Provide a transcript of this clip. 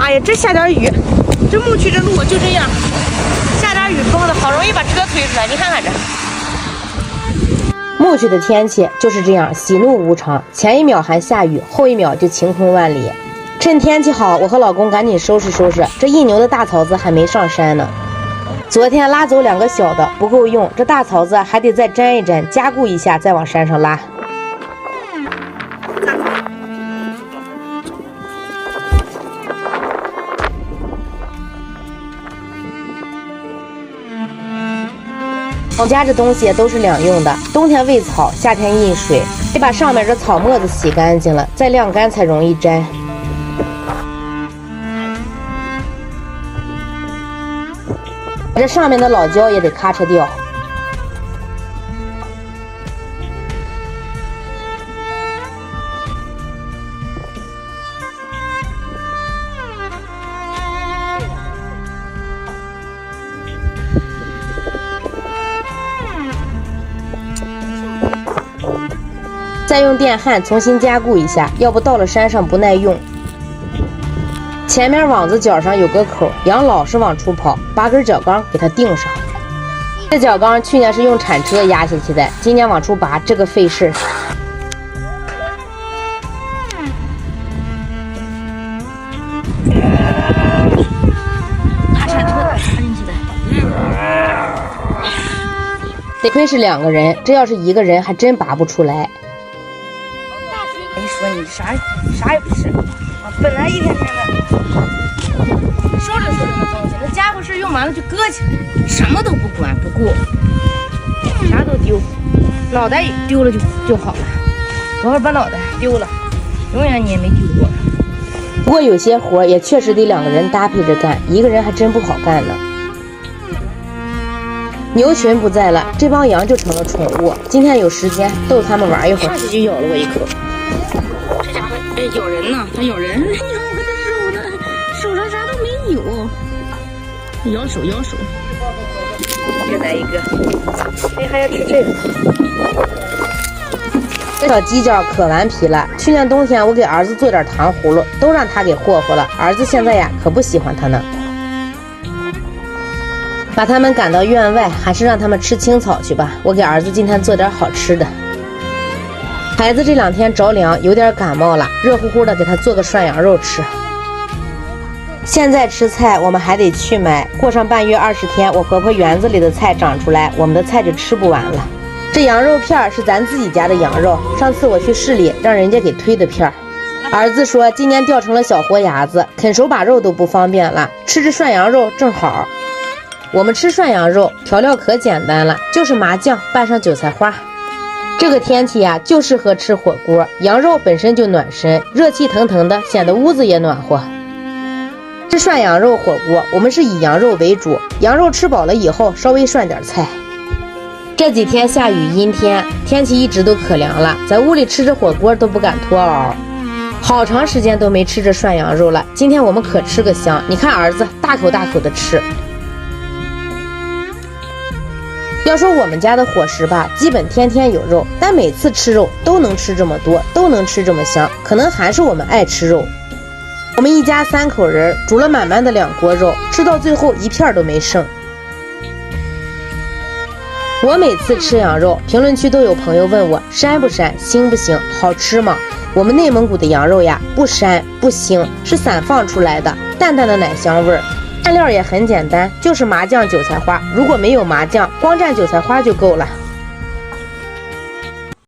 哎呀，这下点雨，这牧区这路就这样，下点雨风的，好容易把车推出来。你看看这。牧区的天气就是这样，喜怒无常，前一秒还下雨，后一秒就晴空万里。趁天气好，我和老公赶紧收拾收拾，这一牛的大槽子还没上山呢。昨天拉走2个小的不够用，这大槽子还得再粘一粘，加固一下，再往山上拉。我家这东西都是两用的，冬天喂草，夏天印水，得把上面这草沫子洗干净了，再晾干才容易粘。这上面的老胶也得咔嚓掉。再用电焊重新加固一下，要不到了山上不耐用。前面网子角上有个口，羊老是往出跑，拔根角钢给它钉上。这角钢去年是用铲车压下去的，今年往出拔，这个费事。拿铲车插进去的。得亏是2个人，这要是1个人还真拔不出来。没说你啥也不是啊，本来一天天的收拾收拾那东西，那家伙事用完了就搁起来，什么都不管不顾，啥都丢，脑袋丢了就好了，等会儿把脑袋丢了，永远你也没丢过。不过有些活也确实得2个人搭配着干，1个人还真不好干呢。牛群不在了，这帮羊就成了宠物，今天有时间逗它们玩一会儿。上去就咬了我一口。这家伙哎咬人呢，它咬人！你看我看它手上啥都没有，咬手。又来一个，哎还要吃这个。这小犄角可顽皮了，去年冬天我给儿子做点糖葫芦，都让他给霍霍了。儿子现在呀可不喜欢他呢。把他们赶到院外，还是让他们吃青草去吧。我给儿子今天做点好吃的。孩子这2天着凉，有点感冒了，热乎乎的给他做个涮羊肉吃。现在吃菜我们还得去买，过上半月20天，我婆婆园子里的菜长出来，我们的菜就吃不完了。这羊肉片是咱自己家的羊肉，上次我去市里让人家给推的片。儿子说今年掉成了小活牙子，啃手把肉都不方便了，吃这涮羊肉正好。我们吃涮羊肉调料可简单了，就是麻酱拌上韭菜花。这个天气呀，就适合吃火锅，羊肉本身就暖身，热气腾腾的，显得屋子也暖和。这涮羊肉火锅，我们是以羊肉为主，羊肉吃饱了以后稍微涮点菜。这几天下雨阴天，天气一直都可凉了，在屋里吃着火锅都不敢脱袄，好长时间都没吃这涮羊肉了。今天我们可吃个香，你看儿子大口大口的吃。要说我们家的伙食吧，基本天天有肉，但每次吃肉都能吃这么多，都能吃这么香，可能还是我们爱吃肉。我们一家3口人煮了满满的2锅肉，吃到最后一片都没剩。我每次吃羊肉，评论区都有朋友问我膻不膻，腥不腥，好吃吗？我们内蒙古的羊肉呀，不膻不腥，是散放出来的，淡淡的奶香味儿。蘸料也很简单，就是麻酱、韭菜花，如果没有麻酱，光蘸韭菜花就够了。